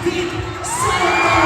Vic Soto!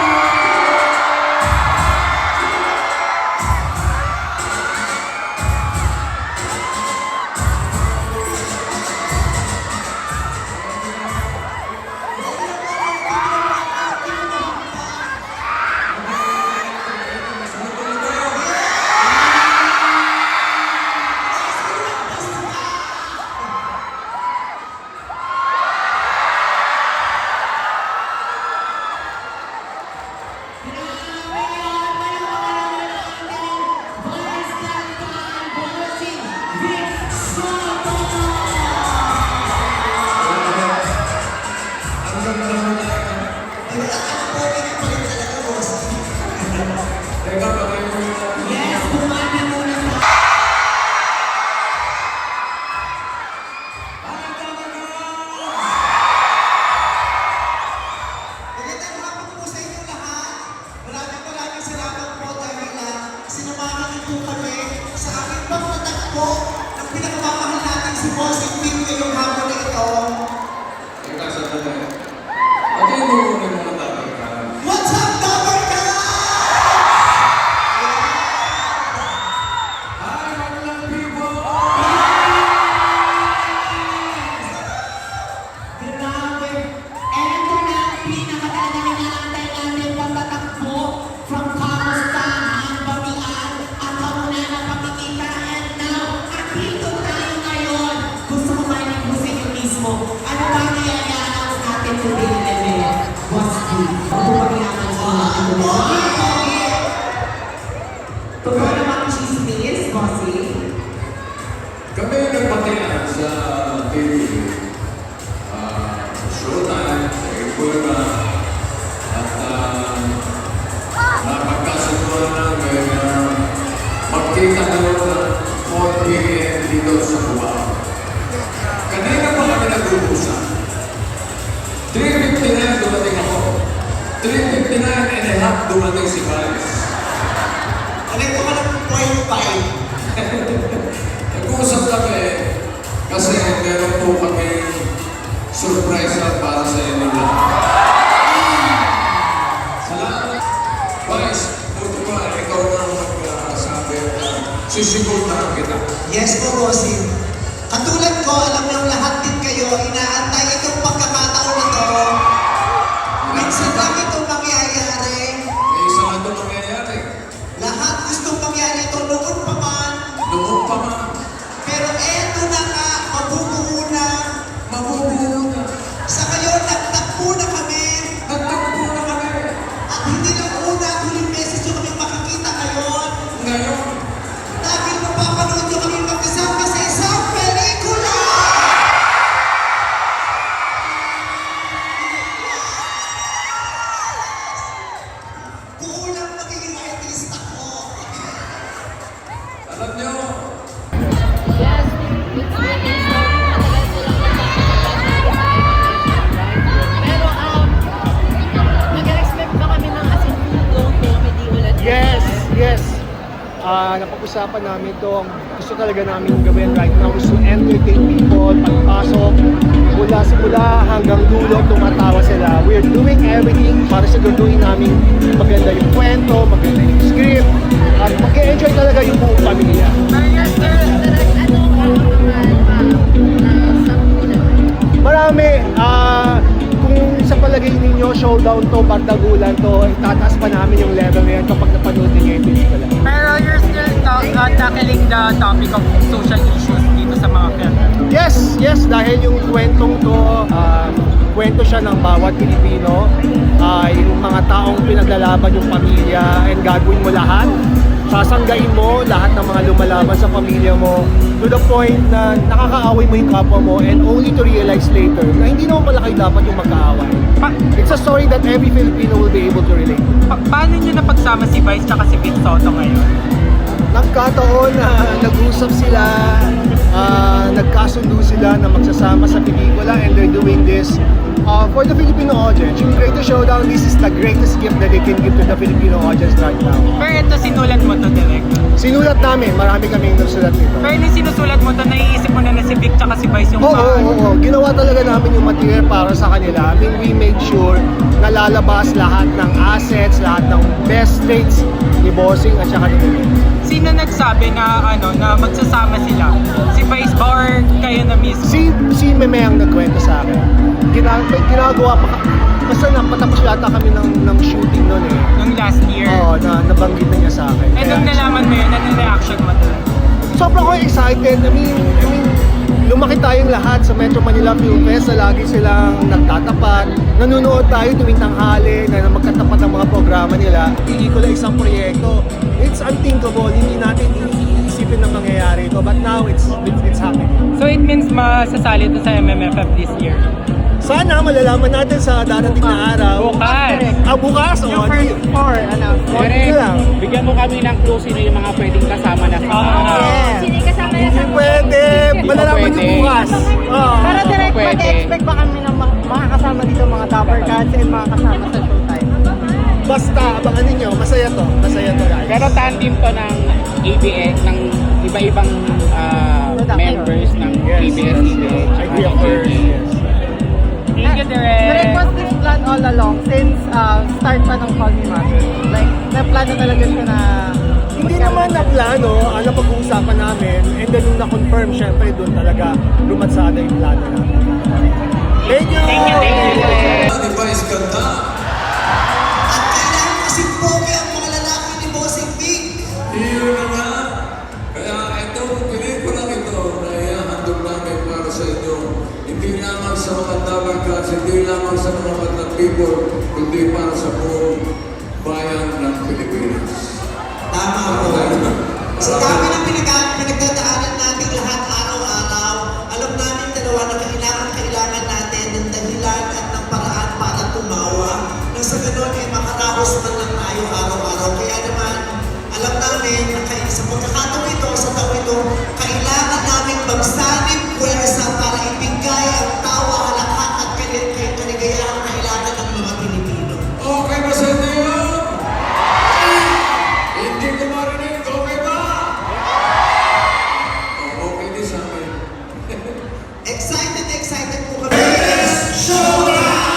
Si Bossing Vic ngayong hapon na ito. Teka, sandali. Ito yung nungunin mo ng Dabarkan. What's up, Dabarkan? Hi, Maglang people! Grabe! Ito na ang pinakatalaga na natin natin pagtatakbo from Kamusta ang Bamian at kamunan ang pagkikita. And now, at dito tayo ngayon. Gusto ko marinig mo sa inyo mismo. Ano ba nangyayari natin today, Lele? Boss D. Ano ba nangyayari sa atin? Totoo naman ang chismis, Bossy. Kami nagpatingan sa TV. Showtime, sa Ipurma. At napagkasunduan namin na magkita naman sa 4 p.m. dito sa Cubao. Kanina pa kami nag-uusan. 3:59 dumating ako. 3:59 and a half dumating si Paris. Ano ito ka ng 0.5? Nag-uusap kami kasi meron po kami surprise lang para sa inyo lahat. Salamat. Vice, buti ba ikaw na magsabi at sisigurahan kita. Yes po, Bossy. Katulad ko, alam ng lahat din kayo, inaantay itong pagkakataon na to. Minsan lang itong mangyayari. May isa nga ito mangyayari. Lahat gustong mangyari ito noon pa man. Noon pa man, Pero eto na nga, mabubuo na. mabubuo na. Sa ngayon, nagtakbo na kami. Nagtakbo na kami. At hindi lang una at huling beses nyo kami makakita ngayon. Ngayon, Dahil mapapanood nyo kami magkasama sa isang pelikula! Kulang magiging artista ko. alam nyo, Yes, it's really matagal ko lang pero nag-expect ba kami ng asinutong comedy ulit? Yes, yes. Napag-usapan namin to. Ang gusto talaga namin gawin right now is to entertain people. Pagpasok, mula simula hanggang dulo, tumatawa sila. We're doing everything para siguraduhin namin maganda yung kwento, maganda yung script, at mag-enjoy talaga yung buong pamilya. Marami. Kung sa palagay ninyo, showdown to, bardagulan to, itataas pa namin yung level ngayon kapag napanood ninyo yung pelikula. Pero you're still tackling the topic of social issues dito sa mga film. Yes, yes, dahil yung kwentong to, kwento siya ng bawat Pilipino, yung mga taong pinaglalaban yung pamilya, and gagawin mo lahat. Sasanggain mo lahat ng mga lumalaban sa pamilya mo to the point na nakakaaway mo yung kapwa mo, and only to realize later na hindi naman pala kayo dapat yung magkaaway. It's a story that every Filipino will be able to relate to. Paano nyo napagsama si Vice tsaka si Vic Soto ngayon? Nagkataon na nag-usap sila, nagkasundo sila na magsasama sa pelikula, and they're doing this for the Filipino audience. Yung Greatest Showdown, this is the greatest gift that they can give to the Filipino audience right now. Pero ito, sinulat mo to direct. Sinulat namin, marami kaming nagsulat nito. Pero nung sinusulat mo to, naiisip mo na si Vic tsaka si Vice yung Oo. Ginawa talaga namin yung material para sa kanila. I mean, we made sure nalalabas lahat ng assets, lahat ng best traits ni Bossing at saka ni Meme. Sino nagsabi na na magsasama sila? Si Vice ba or kayo na mismo? Si Meme ang nagkwento sa akin. May ginagawa pa basta napatapos yata kami ng shooting noon eh. Nung last year? Oo, nabanggit na niya sa akin. And nung nalaman mo yun, anong reaction mo doon? Sobrang ko excited. I mean, lumaki tayong lahat sa Metro Manila Film Fest. Lagi silang nagtatapat. Nanonood tayo tuwing tanghali na magkatapat ang mga programa nila. Hindi ko lang isang proyekto. It's unthinkable. Hindi natin iisipin na mangyayari ito. But now, it's happening. So it means masasali ito sa MMFF this year? Sana malalaman natin sa darating na araw. Bukas! Bukas? O, Direk, bigyan mo kami ng clue sino yung mga pwedeng kasama na sa Sino yung kasama na sa Pwede. Malalaman pwede. niyo bukas. Oo. Pero direct, Pwede. mag-expect ba kami ng mga kasama dito, mga Dapper Cats and mga kasama sa Showtime? Basta, abangan ninyo. Masaya to. Masaya to, guys. Pero team to ng ABS, ng iba-ibang members ng ABS-CBN. Idea first. Yes. Thank you, Direct, Direk! was this plan all along since start pa ng Call Me Mother? Like, na-plano talaga siya na... Hindi naman na plano, ang napag-uusapan namin, and then nung na-confirm, syempre doon talaga lumatsada yung plano namin. Thank you! Thank you. Device ganda. At kailangan kasi pogi ang mga lalaki ni Bossing Big. Iyo na nga. Kaya ito, pelikula ito na ihahandog namin para sa inyo. Hindi lamang sa mga tabagas, hindi lamang sa mga batang people, kundi para sa buong bayan ng Pilipinas. Tama po. Sa dami ng pinagdadaanan natin lahat araw-araw, alam namin dalawa na kailangan natin ng dahilan at ng paraan para tumawa. Nang sa ganun ay makaraos man lang tayo araw-araw. Kaya naman, alam namin na sa pagkakataon ito, sa taon ito, kailangan namin magsanib puwersa para ibigay ang tawa, halakhak at kaligayahang kailangan ng mga Pilipino. Okay ba sa inyo? Hindi ko marinig. Okay ba? Okay din sa akin. Excited po kami. Showtime!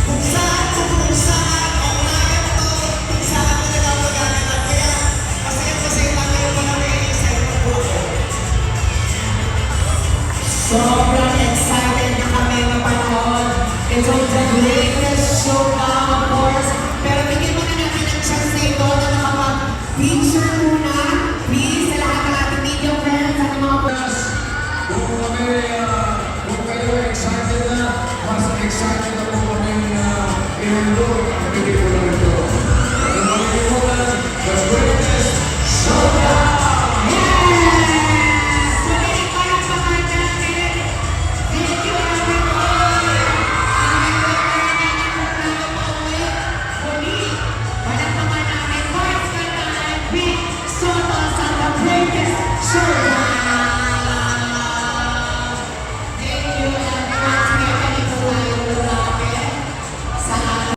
Kung saan, online to, kung saan ko nagpapagalitan. Kaya, masaya lang kayo pa kami. Excited po ako. Sobrang excited na kami mapanood. Ito the greatest show now, of course. Pero bigyan muna natin ng chance na ito na nakapag-picture muna. Please, sa lahat ng ating media friends at mga Kung kayo excited na, mas excited na po kami na ihandog